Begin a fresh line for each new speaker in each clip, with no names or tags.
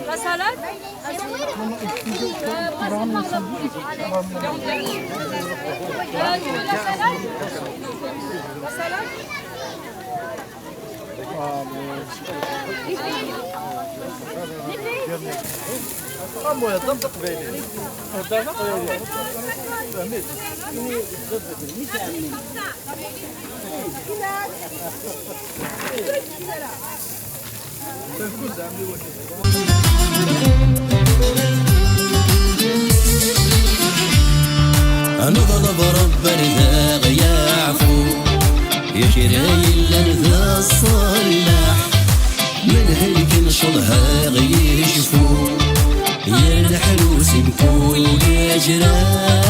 La salade La salade
أنا ظلب رب الذاغ يعفو يا شراي ذا الصلاح من هيك نشلها غيشفو يا الحلوس بكل جراح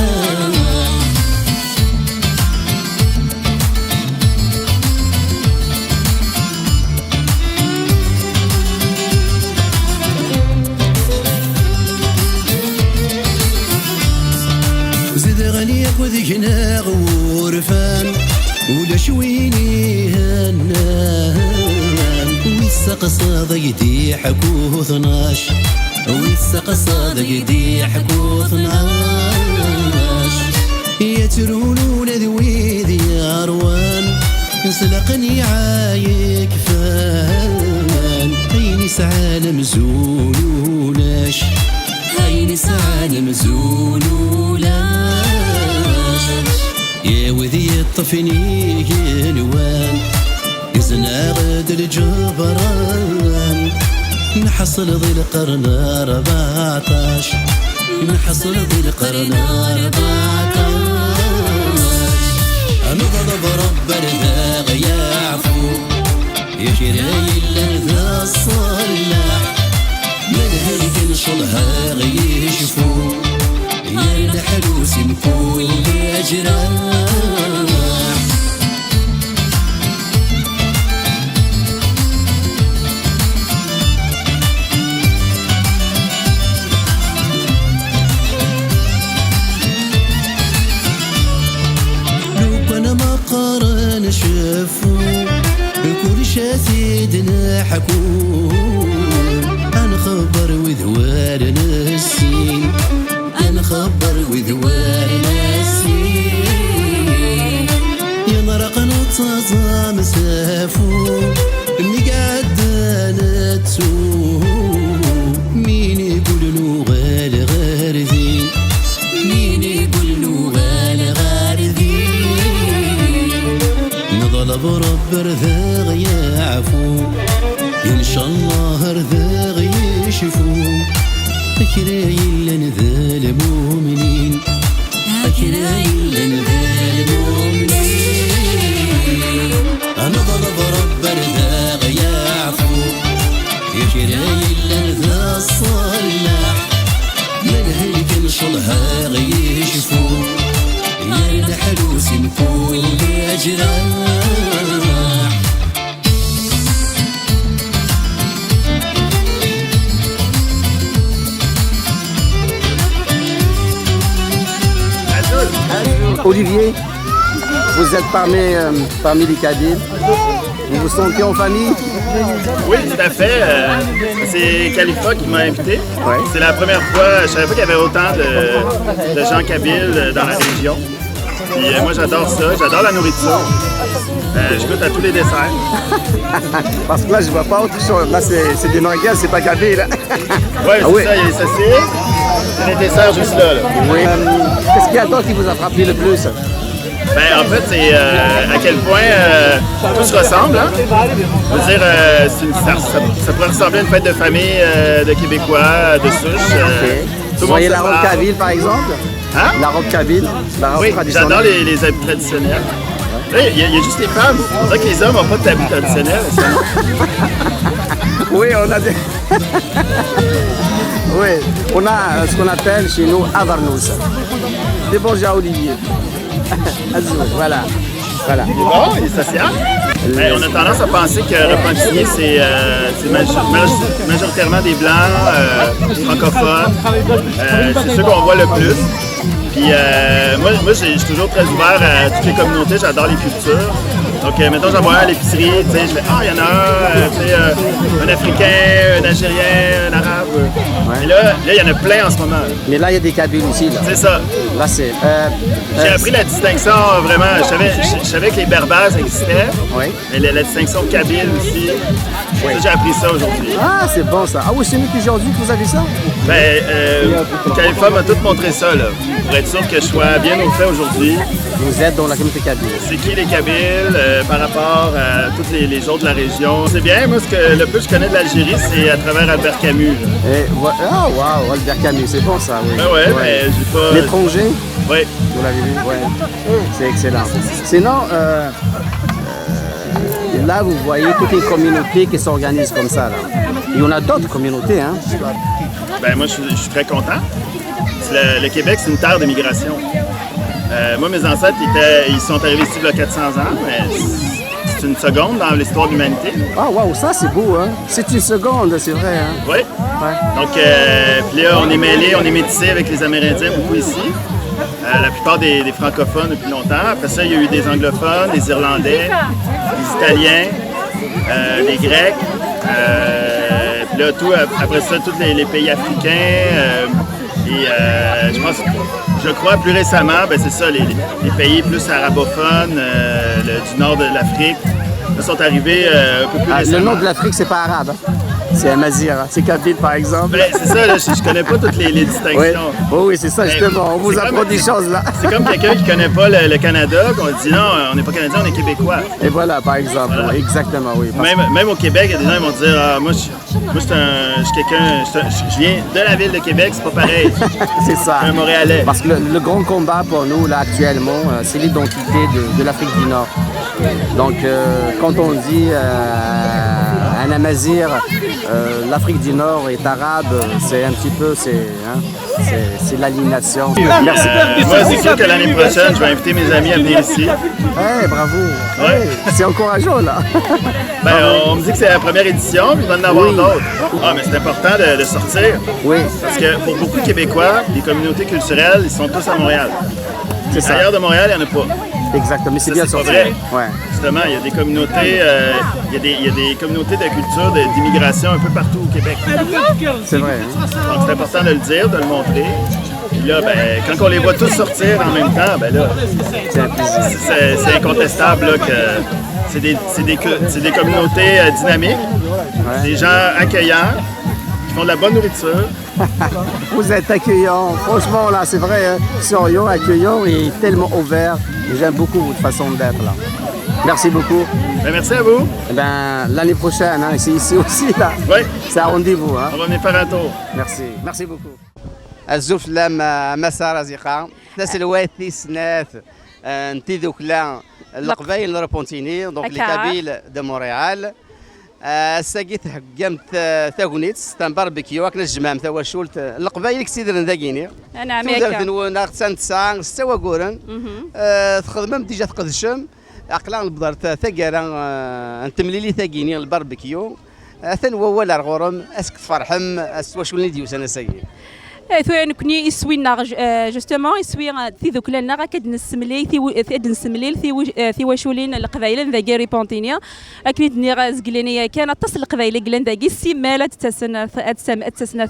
زيد غنيك وذقنا غورفان ولا شويني هنان ويسق صادق يدي حكو 12 ويسق صادق يدي حكو 12 يترونون ذوي ذي أروان سلقني عايك فان هيني سعى مزولولاش هيني سعى مزولولاش يا وذي الطفني نوان يزنا غد الجبران نحصل ذي القرن 14 نحصل ذي القرن 14 أنا غضب رب الذاغ يعفو يا شراي ذا الصلاح من هيك نشلها غيشفو يا الحلوس بكل جراح لو كان ما قارن شافو كل شاسيدنا حكو أنا خبر وذوار نسين أنا خبر وذوار نسين يا مرق نتصازى مسافو اللي قاعد نتسو مين يقول له غال غارذين مين يقول له غال غارذين نظلب رب رذاغ يعفو إن شاء الله رذاغ يشفو أكراي لنذا المؤمنين أكراي لنذا المؤمنين أنا ضرب رب رذاغ يعفو يا كراي لنذا الصلاح من هيك نشلها غيشفو يا الحلوس بكل جراح
Olivier, vous êtes parmi les Kabyles. Vous vous sentez en famille?
Oui, tout à fait. C'est Khalifa qui m'a invité.
Ouais.
C'est la première fois, je savais pas qu'il y avait autant de gens kabyles dans la région. Puis moi j'adore ça, j'adore la nourriture. Je goûte à tous les desserts.
Parce que là, je vois pas autre chose. Là, c'est des mangues, c'est pas Kabyle.
Ouais,
Ah
c'est
oui.
ça, il y a les saucisses, et les desserts juste là.
Oui. Qu'est-ce qu'il y a d'autre qui vous a frappé le plus?
Ben, en fait, c'est à quel point tout se ressemble. Hein? Je veux dire, ça pourrait ressembler à une fête de famille de Québécois, de souche.
Vous voyez la robe Kabyle, par exemple?
Hein?
La robe Kabyle, la robe
Oui,
traditionnelle.
j'adore les habits traditionnels. Là, il y a juste les femmes. On dirait que les hommes n'ont pas d'habits traditionnels.
Oui, on a des... oui, on a ce qu'on appelle chez nous Avarnous. Des bourgeois Olivier. Azul, voilà. Voilà.
Bon, il est social. Ben, on a tendance à penser que le repentigny, c'est majoritairement des Blancs, francophones. C'est ceux qu'on voit le plus. Puis moi, je suis toujours très ouvert à toutes les communautés. J'adore les cultures. Donc, mettons, j'en vois un à l'épicerie, tu sais, je fais, il y en a un, tu sais, un Africain, un Algérien, un Arabe. Et là, il y en a plein en ce moment.
Mais là, il y a des Kabyles aussi. Là,
c'est ça.
Là, c'est...
J'ai appris la distinction, vraiment. Je savais que les Berbères existaient,
oui.
mais la distinction Kabyle aussi. Oui. J'ai appris ça aujourd'hui.
Ah, c'est bon ça. Ah oui, c'est nous qu'aujourd'hui que vous avez ça?
Ben, Khalifa m'a tout montré ça, là, pour être sûr que je sois bien au fait aujourd'hui.
Vous êtes dans la communauté Kabyle.
C'est qui les Kabyles par rapport à tous les autres de la région? C'est bien, moi, le peu que je connais de l'Algérie, c'est à travers Albert Camus.
Ah, waouh, Albert Camus, c'est bon ça, oui.
Ben ouais, mais j'ai pas...
L'étranger?
Oui.
Vous l'avez vu? Oui. C'est excellent. Sinon, là, vous voyez toutes les communautés qui s'organisent comme ça. Là. Il y en a d'autres communautés, hein?
Ben moi, je suis très content. Le Québec, c'est une terre de migration. Moi, mes ancêtres, ils sont arrivés ici il y a 400 ans, mais c'est une seconde dans l'histoire de l'humanité.
Ah, waouh, ça, c'est beau, hein? C'est une seconde, c'est vrai, hein?
Oui. Ouais. Donc, puis là, on est mêlés, on est métissés avec les Amérindiens beaucoup ici. La plupart des francophones depuis longtemps. Après ça, il y a eu des anglophones, des Irlandais, des Italiens, des Grecs. Puis là, après ça, tous les pays africains. Je crois plus récemment, ben c'est ça, les pays plus arabophones du nord de l'Afrique sont arrivés un peu plus récemment.
Le nord de l'Afrique, c'est pas arabe. Hein? C'est Amazir, c'est Kabyle par exemple.
Ben, c'est ça, là, je connais pas toutes les distinctions.
Oui, c'est ça, justement, on vous apprend des choses là.
C'est comme quelqu'un qui connaît pas le Canada, qu'on dit non, on n'est pas Canadien, on est Québécois.
Et voilà, par exemple, voilà. Exactement, oui.
Même au Québec, il y a des gens qui vont dire moi, je viens de la ville de Québec, c'est pas pareil.
C'est ça.
Je suis un Montréalais.
Parce que le grand combat pour nous, là, actuellement, c'est l'identité de l'Afrique du Nord. Donc, quand on dit un Amazir, l'Afrique du Nord est arabe, c'est un petit peu, c'est l'aliénation.
Merci. Moi, c'est sûr que l'année prochaine, je vais inviter mes amis à venir ici.
Bravo.
Ouais.
C'est encourageant, là.
Ben, on me dit que c'est la première édition, puis il va en avoir d'autres. Ah, mais c'est important de sortir.
Oui.
Parce que pour beaucoup de Québécois, les communautés culturelles, ils sont tous à Montréal.
C'est ça.
Ailleurs de Montréal, il n'y en a pas.
Exactement, mais c'est bien sorti.
Vrai.
Ouais.
Justement, il y a des communautés, il y a des communautés de culture, d'immigration un peu partout au Québec.
C'est vrai. Hein?
Donc c'est important de le dire, de le montrer. Puis là, ben, quand on les voit tous sortir en même temps, ben là, c'est incontestable là, que c'est des communautés dynamiques, des gens accueillants, qui font de la bonne nourriture.
Vous êtes accueillant, franchement là, c'est vrai, hein? Souriant, accueillant et tellement ouvert. J'aime beaucoup votre façon d'être là. Merci beaucoup.
Ben, merci à vous.
L'année prochaine, hein, c'est ici aussi là.
Oui.
C'est un rendez-vous. Hein?
On va venir faire un tour.
Merci beaucoup. الزوف لما مسار أزيقا ثلاث الواتي سنات نتيذو كلا القبائل الروبونتيني دونك لي كابيل دو مونريال ساقيت حكمت ثاغونيت ستان باربيكيو كنا الجمام ثوا شولت القبائل كسيدرن ذاكيني
نعم ياك
ناقص سان سوا غورن تخدم ديجا تقدشم عقلا البدر ثاكارا نتمليلي ثاكيني الباربيكيو ثنوا ولا غورم اسك تفرحم اسواشولني ديوس انا ساقي
ثوين كني يسوينا جوستومون يسوي في ذوك لنا راه كنسملي نسملي في واشولين القبائل ذاكي ريبونتينيا اكيد ني زقلينيا كان تصل القبائل قلن ذاكي سيماله تسن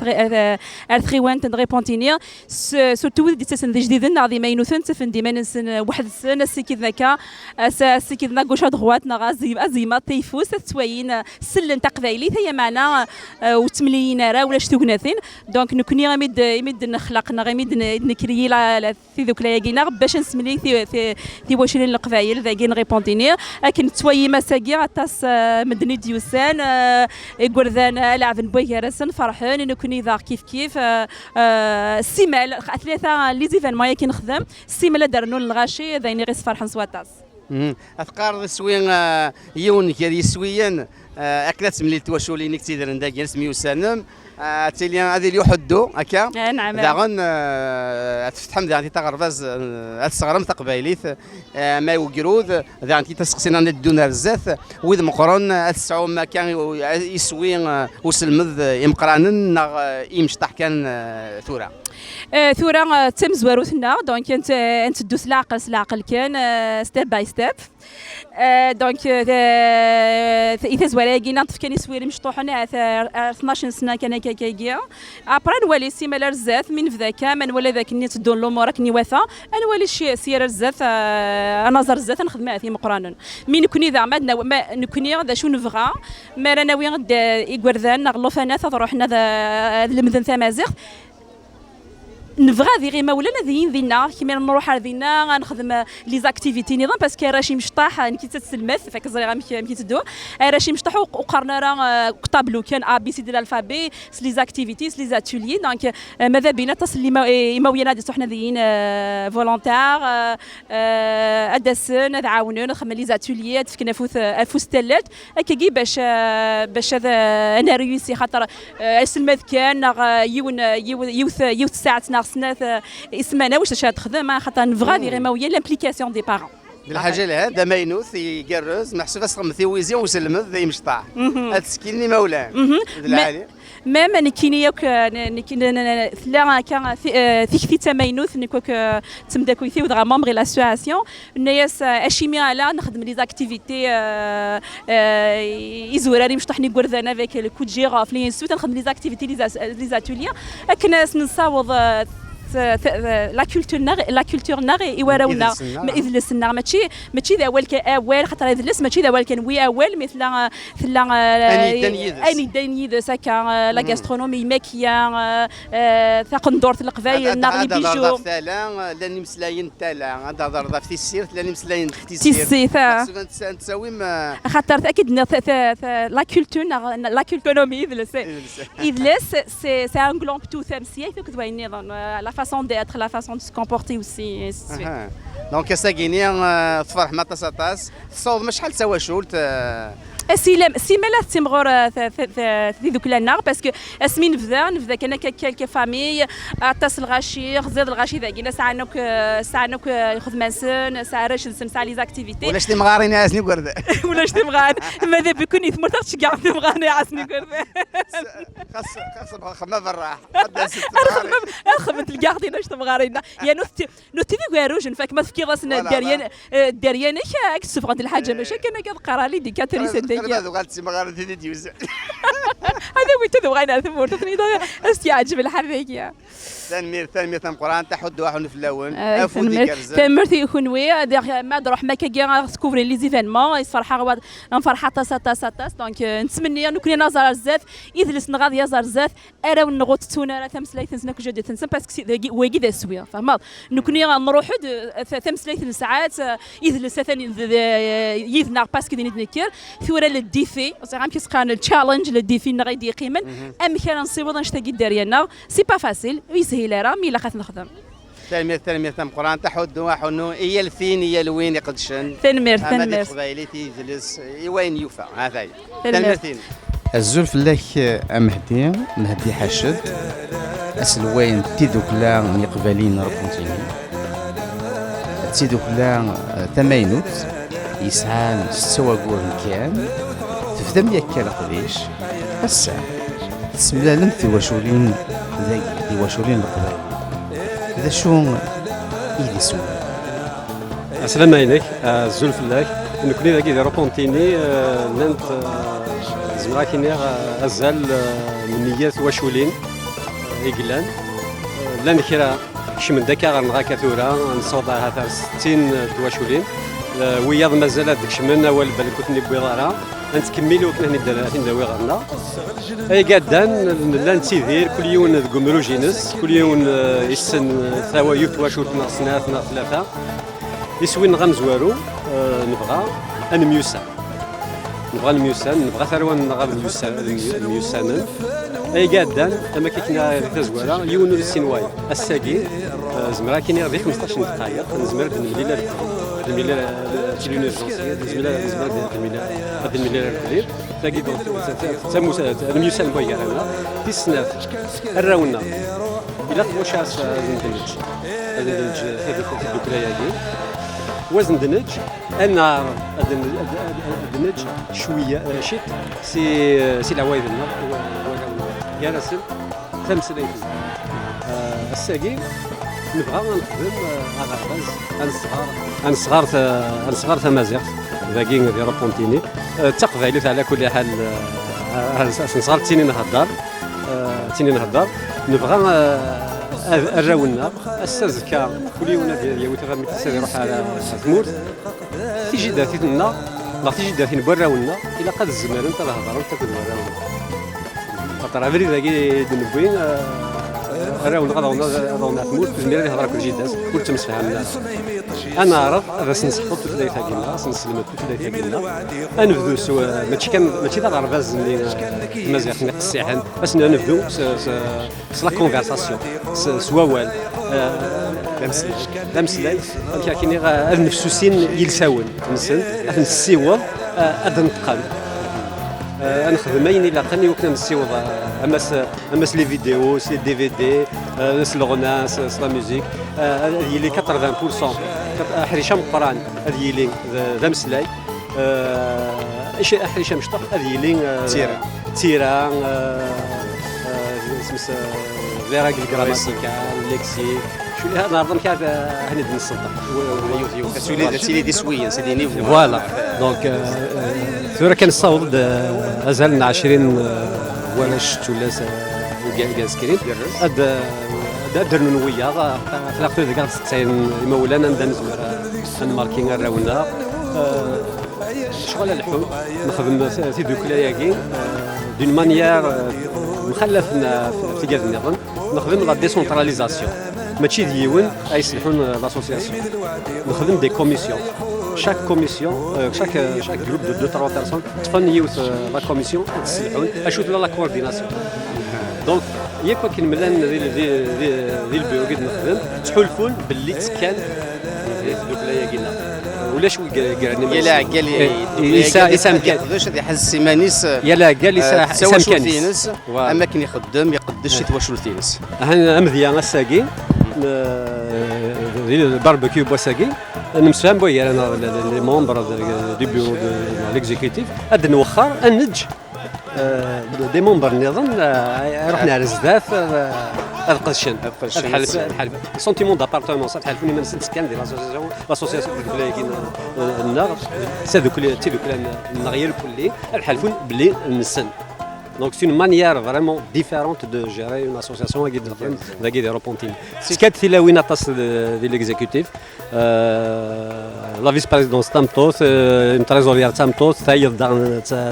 ارثيوان ريبونتينيا سورتو دي تسن جديد ناضي ما ينوثن تفن ديما نسن واحد السنه سيكي ذاكا سيكي ذاك غوش دغوات نغازي ازيما تيفوس تسوين سلن تقبايلي هي معنا وتمليين راه ولا شتوكناثين دونك نكوني غامد يمد نخلقنا غيمد نكري في ذوك لايقينا باش نسملي في واشرين القبايل ذاكين ريبونتيني لكن توي مساكي غطاس مدني ديوسان غردان لعبن بويرسن فرحان نكوني ذا كيف سيمال ثلاثه لي زيفينمون كي نخدم سيمال درنو الغاشي ذايني غير فرحان سواتاس
اذكار سوين يون كي سويان اكلات ملي تواشوليني كتيدر نداكي سميو سانم تيليان هذه اللي يحدوا هكا
نعم
داغن تفتح مدان تغرفاز الصغرم تقبايليث ما يوكرود ذا انت تسقسينا ندونا بزاف ويذ مقرن تسعو ما كان يسوي وسلمذ يمقرانن يمشطح كان ثورة
ثورة تم زواروتنا دونك انت دوس العقل كان ستيب باي ستيب دونك اذا زوالي نطف كان يسوي مشطوحنا 12 سنه كان كاكيا ابرا نولي سيما رزات من فذاك من ولا ذاك ني تدون الامور كني واثا انا ولي شي سير رزات انا زر رزات نخدمها في مقرانا مين نكوني زعما نكوني ذا شو نبغى ما رانا وين غد يقردان نغلو فانا تروحنا ذا المدن تمازيغ نبغى ذي مولانا ذينا كيما نروح ذينا نخدم لي زاكتيفيتي نظام باسكو راشي مشطاح نكي تتسلمث فك زريغه مكي تدو راشي مشطاح وقرنا راه طابلو كان ا بي سي دي الالفابي لي زاكتيفيتي لي زاتولي دونك ماذا بينا تصل لي موينا دي حنا ذيين فولونتير ادسن تعاونون نخدم لي زاتولي تفكنا فوس تلات هكاكي باش هذا انا ريوسي خاطر السلمث كان يوث ساعتنا خصنا اسمنا واش تخدم خاطر نبغى دير مويه لامبليكاسيون دي بارون
الحاجه لهذا ماينوث يقرز محسوب اسقم ثيويزي وسلمت ذي مشطاح تسكيني مولان ما نكيني لا كان في تماينوث نكوك تمداكو يثي ودغا ممبر لاسواسيون الناس اشيمي على نخدم لي زاكتيفيتي يزوراري مشطحني غورذانا فيك الكود جيراف لي نسوت نخدم لي زاكتيفيتي لي زاتوليا كناس نصاوض لا كولتور ناغ يوراونا ما إذلسنا ماشي ذا أول كأول خاطر إذلس ماشي ذا أول كان وي أول مثل أني دانيد ساكا لا غاسترونومي ماكيا ثاقندورت القبايل ناغي بيجو لاني مسلاين تالا هذا ضرب في السير لاني مسلاين في
السير
تساوي ما
خاطر أكيد لا كولتونومي إذلس سي انغلوب تو ثمسيه فيك توين لا façon d'être, la façon de se comporter aussi.
Donc, ça gagne, تفرح ما تصاطاس صوب مش حل سوا شولت
سيما تمغور في ذوك النار باسكو اسمي نبدا كان كالك فامي اتصل غاشي غزير الغاشي ذاكينا ساعنوك خدمانسن ساع راش نسن ساع لي زاكتيفيتي
ولا شتي مغارين عاسني قرده
ولا شتي مغان ماذا بكون يثمر تشكع مغاني عاسني قرده
خاص خما بالراح
خمت الكاردين واش تمغارينا يا نوتي في كاروج فاك ما تفكير راسنا داريان كاك سفغد الحاجه ماشي كان كنقرا لي ديكاتريس
هذا قالت مغارين ثاني ديوز
هذا وين تبغينا ثمور تني استيعجب الحريكيه
ثانمير تم قران تحد واحد في اللون
ثمرتي يكونوي ما نروح ما كاع سكوفري لي زيفينمون يفرحوا نفرحها تاس دونك نتمنى نكون نظر الزات يجلس نغاض يزار الزات اراو نغوت تونا راه تمسليت نسنك جدي تنسم باسكو ويجي ذا سويه فهمت نكون نروح تمسليت ساعات يجلس ثاني يذنا باسكو نتنكر ثوره للديفي زعما كيسقان التشالنج للديفي نغيدي قيمه ام كان نصيبو نشتاقي دارينا سي با فاسيل هي راه مي لا خاف نخدم
تنمير تم قران تحد واحد انه هي الفين هي الوين يقدشن
تنمير
قبايلي تيجلس وين يوفى هذا تنمير الزلف لك مهدي حشد اسلوين تيدوك لا يقبالين ربوتيني تيدوك لا تماينوت يسعان سوا قول كان تفدم ياك قديش الساعه تسملالم ثواشولين ذي ثواشولين القبائل هذا شو يدي سوى
السلام عليك الزلف الله نكوني ذاكي دي روبونتيني لانت زمراكيني غزال من نيات واشولين إقلان لان كرا كشمن داكا غنغا كثورة نصوض هذا 60 تواشولين وياض مازال هذاك شمن اول بالك كنت نبغي ضرا نتكملوا كنا نداوي غرنا اي قادان لا نتيذير كل يوم ذكمروجينس كل يوم يسن ثوا يتواشوت ناقصنا ثلاثه يسوي نغمزوارو نبغى الميوسان نبغى الميوسان نبغى ثروان نغا الميوسان اي قادان اما كنا تزواره يون السينواي الساقي زمرا كاين غير 15 دقائق نزمر الميلاد تيلونيرجونسيه الميلاد الكبير تلاقي دونك الميوسان بويا هنا في السناف الراونا الى خوشاس ندنج هذيك الدكراياكي وزن دنج انا دنج شويه شيت سي العوايد يا راسل 5 سنين الساقي نبغى نخدم اغرباز انصغار تمازيغ ذاكي ديال بونتيني التقبايلات على كل حال نصغر تيني نهضر نبغى الراونا السازكا كليونا ديال يوتغا متسا يروح على ثمور تيجي داتينا لا تيجي داتين براونا الى قد الزمان انت الهضره انت كل راونا خاطر عبري ذاكي دنبوين راونا غادي ثمور زميري يهضر كل جداس كل تمسفهم انا عرف باش نسحقوا تلاثه كينا نسلموا تلاثه كينا نبداو سوا ماشي دا غرباز اللي مازال نقصيحن باش نبداو لا كونفرساسيون سواوال لمسلاي كاينين النفسوسين يلساون نسن نسيوض نتقال نخدم اين الا قني وكنا نسيوض اماس لي فيديو سي دي في دي الغناء لا ميوزيك هي لي 80% حريشه مقران هذه لي ذا مسلاي ايش حريشه مشطح هذه لي تيران سمس فيراغ جراماتيكال ليكسي شو اللي هذا نظام كاع هنا ديال السلطه
سي دي سويه سي دي نيفو
فوالا دونك ثورة كان الصوت ازالنا 20 ولا شت ولا كاع سكرين هذا درنا نويا خلقت كاع 90 مولانا نبدا نزمر نماركين الراونا شغل الحب نخدم في دوك لاياكين دون مانيير مخلفنا في كاع النظام نخدم لا ديسونتراليزاسيون ماشي ديون يصلحون لاسوسياسيون نخدم دي كوميسيون chaque commission chaque groupe de 2-3 personnes تفنيو لا كوميسيون تصلحون اشوف لا كورديناسيون دونك ياك كاين ملان ديال البيرو قد نخدم تحلفون باللي تسكن دوك لايا قلنا ولا شوي كاع
يلا قال يسام كيقدرش يحس سيمانيس
يلا قال يسام كانس
اما كان يخدم يقدرش يتواصل تينس
انا مزيان الساقي الباربيكيو بوساقي نمسفهم بويا انا لي مونبر دو بيرو دو ليكزيكوتيف هاد نوخر النج دي مونبر نظن رحنا على الزداف القشن الحلب سونتيمون دابارتمون تحلفوني من سنت كان ديال لاسوسياسيون ديال البلايكين النار سادوك النغير كلي الحلفون بلي نسن Donc c'est une manière vraiment différente de gérer une association avec des repentis. Ce qui est là où de l'exécutif, la vice-présidence Tamtos, une trésorière Tamtos,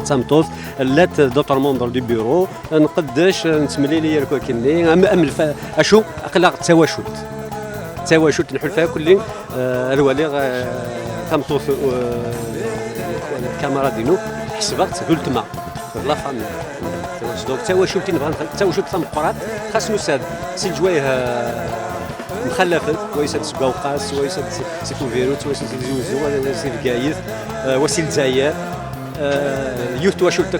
Tamtos, l'aide d'autres membres du bureau, نقدش نسملي لي الكوكيني اشو اقلق تواشوت نحل فيها كل الولي Tamtos الكاميرا دينو حسبت قلت ما لا فامي دونك تواشلتي نبغى تواشلت ثمقرات خاصو ساد سي جوايه مخلفات ويسد سباوقاس ويسد سيكو فيروت ويسد زوزو ويسد كايث وسيل زاير يوت تواشلت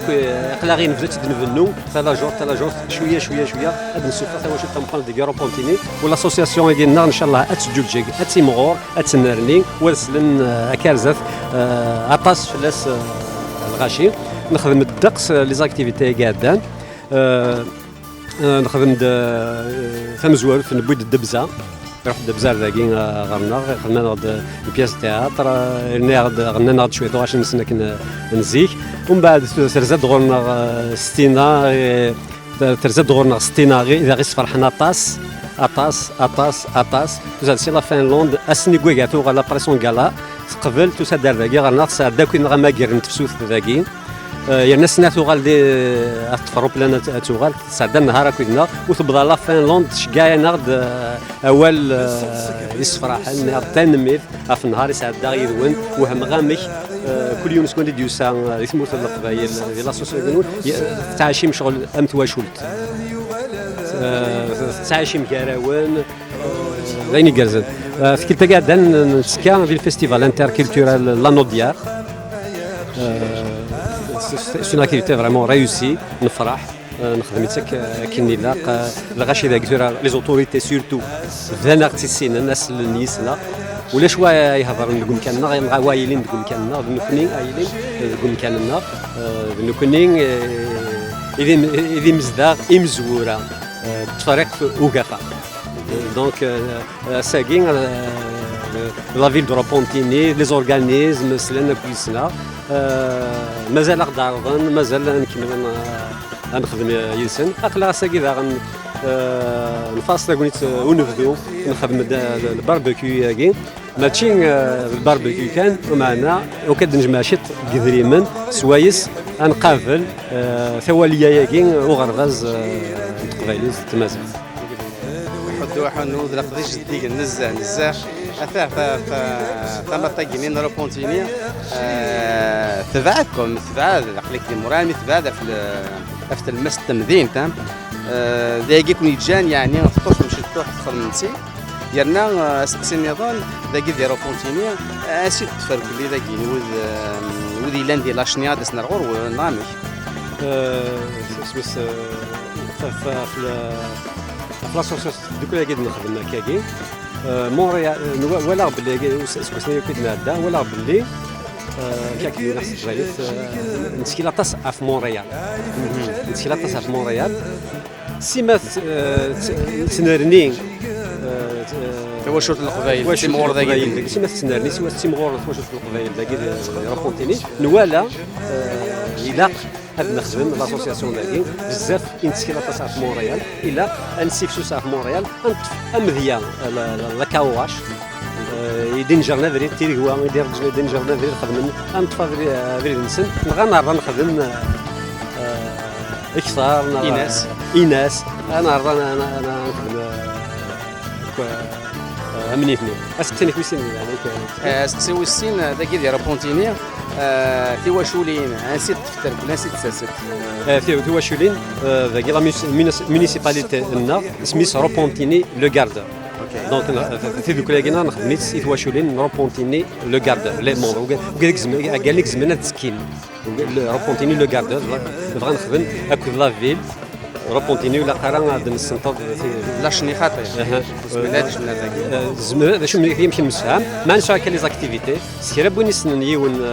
قلاغي نفزت نفنو ثلاث جور شويه هاد نسوفا تواشلت ثمقرات ديال روبونتيني والاسوسياسيون ديالنا ان شاء الله اتجوجيك اتيمغور اتنرني ورسلن اكارزات اباس فلاس الغاشي نخدم الدقس لي زاكتيفيتي قاعدان نخدم ثمزوار في نبويد الدبزه نروح الدبزه ذاكي غرنا خدمنا بياس تياتر غنينا شويه واش نسنا نزيك ومن بعد ترزاد غورنا ستينا ترزاد غورنا ستينا اذا غير فرحنا اطاس زاد سي لا فنلند اسني كويغاتو غا لا بريسون كالا قبل توسا دار ذاكي غرنا داك نغا كير نتفسوت ذاكي يا الناس تغال دي تفرو بلان تغال سعدا النهار كنا وتبدا لا فنلند شكايا نغد اول يصفراح تنمير في النهار سعدا غيدون وهم غامك كل يوم سكون ديوسا يسمو القبايل ديال لاسوسياسيون تعاشيم شغل ام تواشلت تعاشيم كراوان غيني كازن في كلتا قاعده نسكا في الفيستيفال انتركولتورال لا نوديار C'est une activité vraiment réussie, نفرح نخدم كني لاق الغاشي ذاك لي زوتوريتي سورتو ذا نارتيسين الناس اللي نيسنا ولا شويه يهضر نقول كاننا غير وايلين نقول كاننا نكونين ايلين نقول كاننا نكونين اذا مزداغ امزوره تفرق وقفه Donc, Sagin, la ville de Repentigny, les organismes, Selena Kuisna, مازال غدا عرضن مازال نكمل نخدم يلسن اقلا ساكي ذا نفاصل قلت ونبدو نخدم الباربيكيو ياكي ماشي الباربيكيو كان ومعنا وكاد نجمع شت قدريمن سوايس نقابل ثواليه ياكي وغرغاز تقبايليز تمازل
واحد نوض لقديش ديك نزاه اثار ثم طاقمين روبونتيني تبعكم تبعد عقلك المرامي تبعد في المس التمدين تام دايقكم يتجان يعني نفطوش مشي تروح تدخل من نسي يرنا سقسي النظام داقي ديال روبونتيني اسيت تفرق لي داقي وذي لاندي لاشنيا دسنا الغور ونامك
سميس في لاسوسياسيون دوك اللي قاعد نخدم كاكي مونريال ولا باللي سكسني كنا دا ولا باللي كاكي نفس الجريت نسكيلا تصع في مونريال نسكيلا تصع في مونريال سيما سنرني
هو شوط القبايل
سيمغور داكي سيما سنرني سوا سيمغور شوط القبايل داكي رابونتيني نوالا يلاق هاد نخدم لاسوسياسيون داكي بزاف نسكيلا تصع في مونريال الا نسيفسو ساعه في مونريال امذيا لاكاواش يدين جرنا فريد تيريغوا يدير يدين جرنا فريد خدمن انطفا فريد نسن نغنى نخدم اكثر ايناس انا نخدم امنيتني اسكتني كويسين يعني
سكسي السين داكي ديال رابونتيني تيواشولين نسيت تفتر ولا نسيت تساسد
تيواشولين داكي لا مونيسيباليتي لنا سميس روبونتيني لو غاردر دونك في دوك لاكينا نخدميت تيواشولين روبونتيني لو غاردر لي مون قال لك زمانه تسكين روبونتيني لو غاردر بغا نخدم اكل لا فيل روبونتيني ولا قرا هذا السنتر
لا شني خاطر زملاتش من هذاك
زملات شنو يمشي المسام ما نشا كاين لي زاكتيفيتي سيرا بوني سنن يون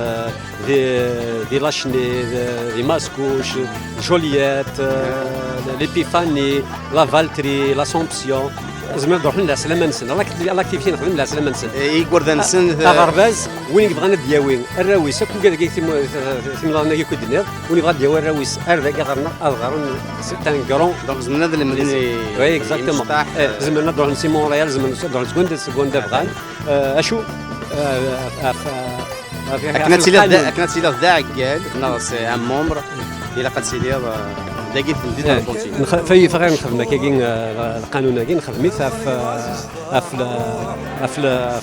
دي لاشني دي ماسكوش جولييت ليبيفاني لا فالتري لاسومبسيون زعما نروح للعسلامه نسن لاكتيفيتي نخدم العسلامه نسن
يقرد نسن
غرباز وين بغينا دياوين الراويس كون قال لك تيملانا كي كدنير وين بغا دياو الراويس اردا كغرنا اصغر سيتان كرون
دونك زمنا هذا المدينه
وي اكزاكتومون زعما نروح لسي مونريال زعما نروح لسكوندا بغان اشو
كنا تسيلي داعك قال ناقص عام مومبر الى قد سيلي داكي في المدينه البونتين
في غير نخدم كاين القانون كاين نخدم في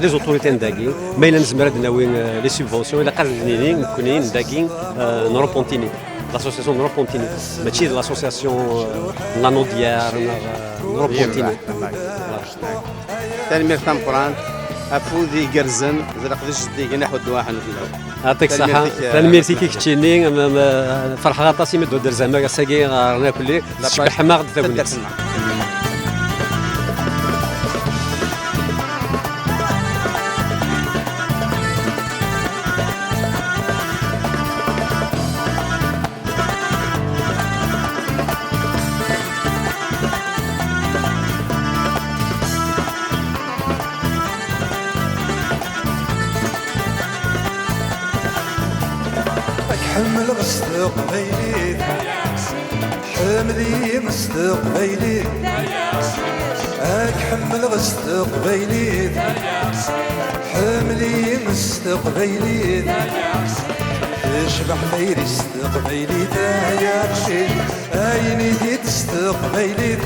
لي زوتوريتي داكي ما الا نزمر ناوي لي سوبفونسيون الا قادرين كونين داكي نوروبونتيني لاسوسياسيون نوروبونتيني ماشي لاسوسياسيون لانوديار نوروبونتيني
تنمير تمبران افودي قرزن زرق ديك نحو الدواحن
يعطيك الصحة تنميرتي كي كتشيني فرحة غطاسي مدو در زعما ساكي ناكل لي شبح ما غد ثوني
حمل مستقبلي حملي مستقبلي حمل مستقبلي حملي مستقبلي اشبح ميري استقبلي يا عشيق عيني دي تستقبلي